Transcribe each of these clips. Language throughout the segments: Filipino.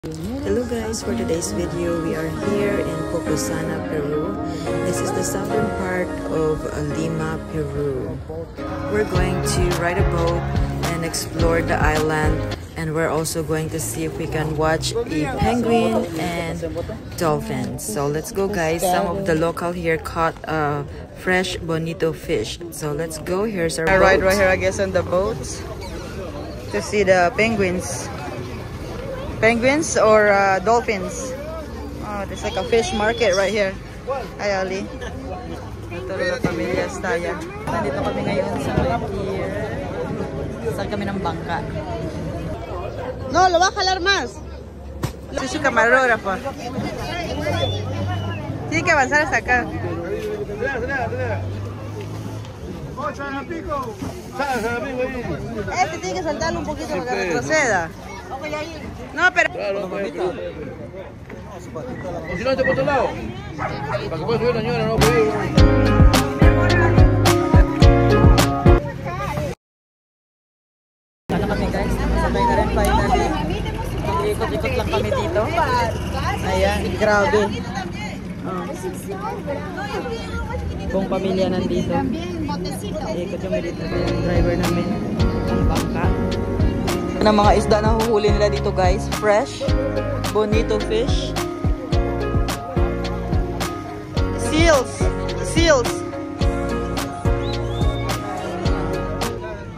Hello guys, for today's video, we are here in Pocosana, Peru. This is the southern part of Lima, Peru. We're going to ride a boat and explore the island, and we're also going to see if we can watch a penguin and dolphins. So let's go guys. Some of the local here caught fresh bonito fish. So let's go. Here's our boat. Ride right here, I guess, on the boat to see the penguins. Penguins or dolphins. Oh, there's like a fish market right here. Hi, Ali. Ito na pamilya Staya. Nandito kami ngayon sa pier. Saan kami ng bangka. No, lo va a jalar más. Sí, camarógrafo. Tiene que avanzar hasta acá. Este tiene que saltarlo un poquito para que retroceda. No, pero... Claro, o si no, este por otro lado. Para que pueda subir la señora, no puede ir. Ano kami guys? Sabay na rin finally. Ikot-ikot lang kami dito. Ayan, grabe. Buong pamilya nandito. Ikot kami dito. Yung driver namin. Ang bangka. Ng mga isda na huhuli nila dito guys, fresh bonito fish, seals.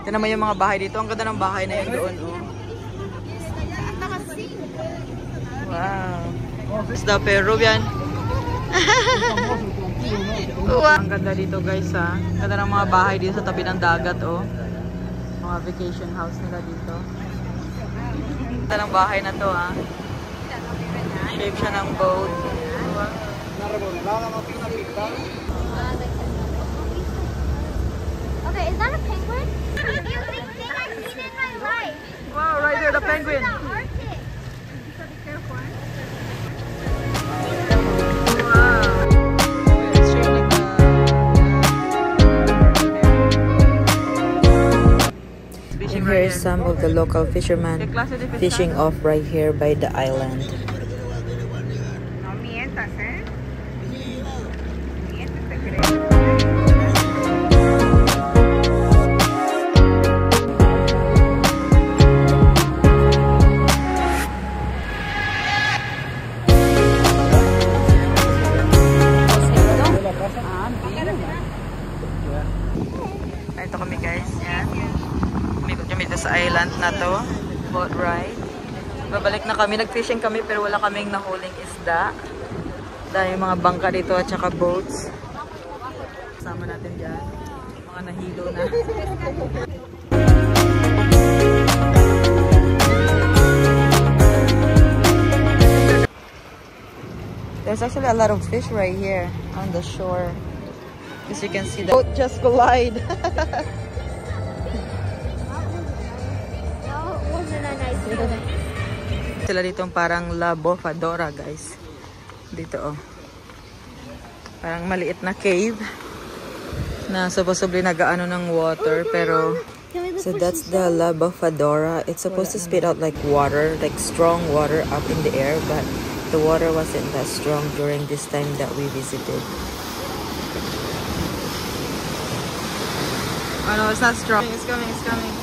Tignan mo yung mga bahay dito, ang ganda ng bahay na yun doon. Wow, isda Peruvian. Ang ganda dito guys ha, ganda ng mga bahay dito sa tabi ng dagat oh, mga vacation house nila dito. Ito ng bahay na to ha. Shape siya ng boat. Okay, is that a penguin? Beautiful thing I've seen in my life. Wow, right there, the penguin. Arctic. So be careful. And here is some of the local fishermen fishing off right here by the island. No mientas, eh? Ito kami guys, yan. Umikot kami dito sa island na to, boat ride. Babalik na kami, nag-fishing kami pero wala kaming nahuling isda. Dahil mga bangka dito at saka boats. Kasama natin dyan, mga nahilo na. There's actually a lot of fish right here on the shore. As you can see, the boat just collide. Sila dito parang La Bofadora guys. Dito oh. Parang maliit na cave na supposedly nagaano ng water pero So that's the La Bofadora. It's supposed to spit out like water, like strong water up in the air, but the water wasn't that strong during this time that we visited. Oh no, it's not strong. It's coming, it's coming.